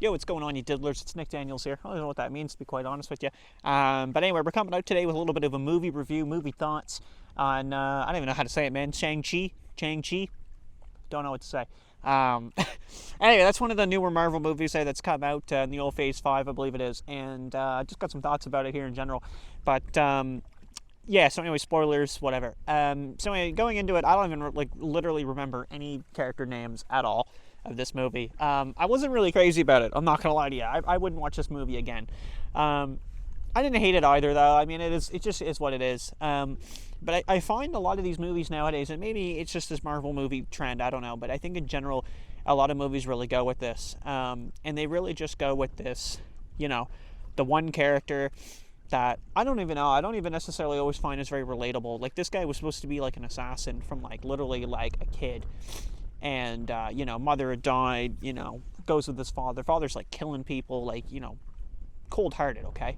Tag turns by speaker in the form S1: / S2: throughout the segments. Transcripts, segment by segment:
S1: Yo, what's going on, you diddlers? It's Nick Daniels here. I don't know what that means, to be quite honest with you. But anyway, we're coming out today with a little bit of a movie review, movie thoughts on, I don't even know how to say it, man. Shang-Chi? Don't know what to say. Anyway, that's one of the newer Marvel movies that's come out in the old Phase 5, I believe it is. And I just got some thoughts about it here in general. But, yeah, so anyway, spoilers, whatever. So anyway, going into it, I don't even, literally remember any character names at all of this movie. I wasn't really crazy about it. I'm not gonna lie to you. I wouldn't watch this movie again. I didn't hate it either, though. I mean, it just is what it is. But I find a lot of these movies nowadays, and maybe it's just this Marvel movie trend, I don't know, but I think in general, a lot of movies really go with this. And they really just go with this, the one character that I don't even know. I don't even necessarily always find is very relatable. Like, this guy was supposed to be like an assassin from literally like a kid. And, mother had died, goes with his father. Father's, killing people, cold-hearted, okay?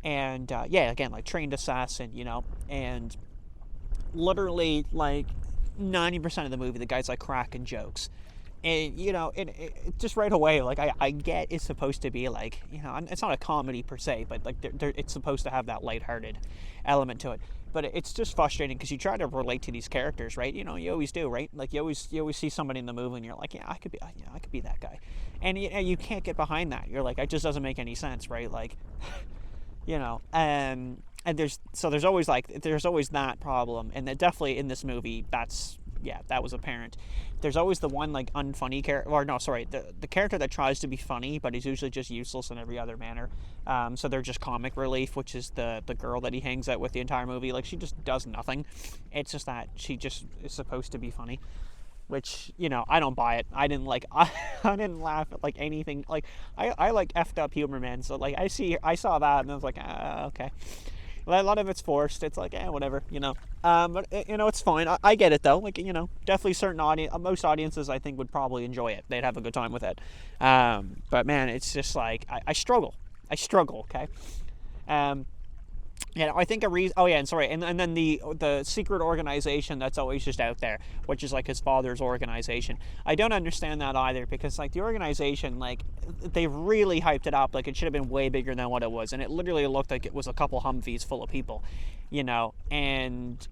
S1: And, again, trained assassin, and literally, 90% of the movie, the guy's, cracking jokes. And, it just right away, I get it's supposed to be, it's not a comedy per se, but, it's supposed to have that lighthearted element to it. But it's just frustrating because you try to relate to these characters, right? You always do, right? You always see somebody in the movie and you're like, yeah, I could be that guy. And, you can't get behind that. You're like, it just doesn't make any sense, right? And there's always that problem. And that definitely in this movie, that was apparent. There's always the one unfunny character, or no, sorry, the character that tries to be funny, but is usually just useless in every other manner. So they're just comic relief, which is the girl that he hangs out with the entire movie. She just does nothing. It's just that she just is supposed to be funny, which I don't buy it. I didn't I didn't laugh at anything. I effed up humor, man. So I saw that and I was like, okay. A lot of it's forced. It's whatever, But, it's fine. I get it, though. Definitely certain most audiences, I think, would probably enjoy it. They'd have a good time with it. But, man, it's just I struggle. I struggle, okay? I think a reason... Oh, yeah, and sorry. And then the secret organization that's always just out there, which is, his father's organization. I don't understand that either because, the organization, they really hyped it up. It should have been way bigger than what it was. And it literally looked like it was a couple Humvees full of people, And...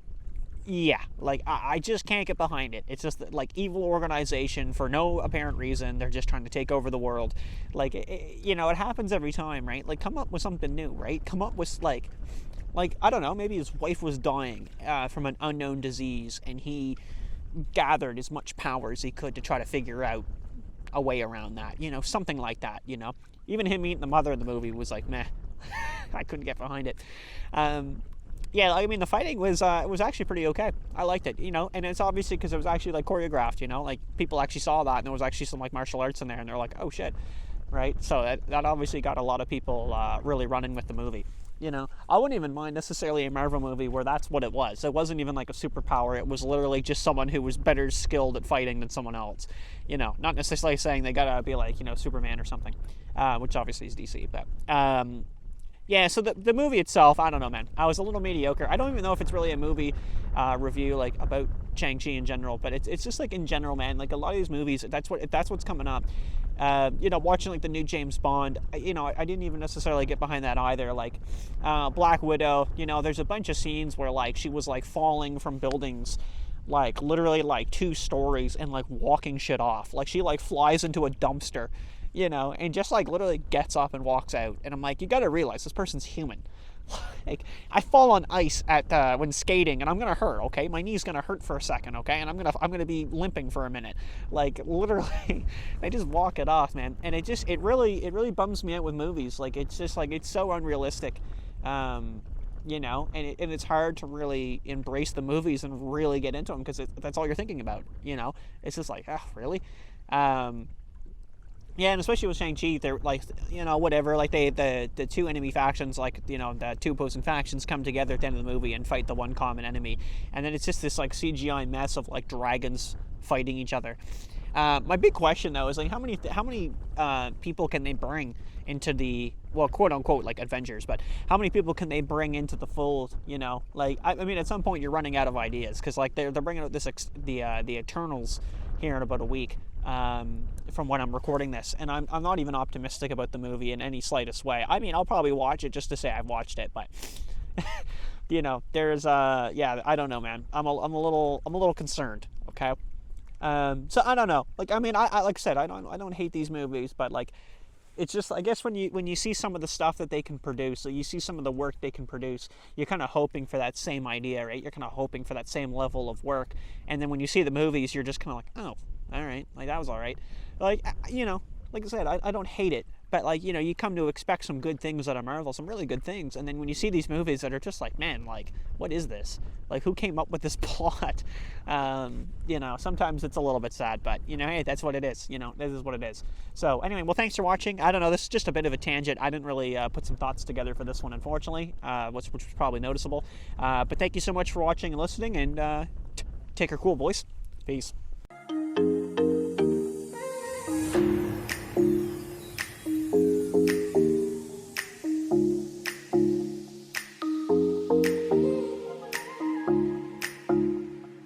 S1: yeah, I just can't get behind it. It's just evil organization for no apparent reason. They're just trying to take over the world. It happens every time, right? Come up with something new, right? Come up with I don't know, maybe his wife was dying from an unknown disease and he gathered as much power as he could to try to figure out a way around that, something like that, Even him meeting the mother in the movie was meh. I couldn't get behind it. Yeah, I mean, the fighting was actually pretty okay. I liked it, and it's obviously because it was actually choreographed, people actually saw that and there was actually some martial arts in there and they're like, oh shit, right? So that obviously got a lot of people really running with the movie. I wouldn't even mind necessarily a Marvel movie where that's what it was. It wasn't even a superpower. It was literally just someone who was better skilled at fighting than someone else. Not necessarily saying they gotta be Superman or something, which obviously is DC, but yeah, so the movie itself, I don't know, man. I was a little mediocre. I don't even know if it's really a movie review about Shang-Chi in general, but it's just in general, man. A lot of these movies, that's what's coming up. Watching the new James Bond, I didn't even necessarily get behind that either. Black Widow, there's a bunch of scenes where she was falling from buildings, literally 2 stories and walking shit off. She flies into a dumpster. And just literally gets up and walks out. And I'm you gotta realize this person's human. I fall on ice at when skating and I'm gonna hurt, okay? My knee's gonna hurt for a second, okay? And I'm gonna be limping for a minute. Literally, they just walk it off, man. And it really bums me out with movies. It's just it's so unrealistic. And it's hard to really embrace the movies and really get into them because that's all you're thinking about, It's just really? Yeah, and especially with Shang-Chi, they're whatever, the two enemy factions, the two opposing factions come together at the end of the movie and fight the one common enemy. And then it's just this CGI mess of dragons fighting each other. My big question though is how many people can they bring into the, well, quote unquote Avengers, but how many people can they bring into the fold? I mean, at some point you're running out of ideas because they're bringing out the Eternals here in about a week. from when I'm recording this, and I'm not even optimistic about the movie in any slightest way. I mean, I'll probably watch it just to say I've watched it, but there's yeah, I don't know, man. I'm a little concerned. Okay, so I don't know. Like, I mean, I like I said, I don't hate these movies, but like, it's just, I guess when you see some of the stuff that they can produce, or you see some of the work they can produce, you're kind of hoping for that same idea, right? You're kind of hoping for that same level of work, and then when you see the movies, you're just kind of like, oh, all right, like that was all right. Like, like I said, I don't hate it, but like, you come to expect some good things out of Marvel, some really good things, and then when you see these movies that are just like, man, like, what is this? Like, who came up with this plot? Sometimes it's a little bit sad, but hey, that's what it is. This is what it is. So anyway, well, thanks for watching. I don't know, this is just a bit of a tangent. I didn't really put some thoughts together for this one, unfortunately, which was probably noticeable. But thank you so much for watching and listening, and take her cool, boys. Peace.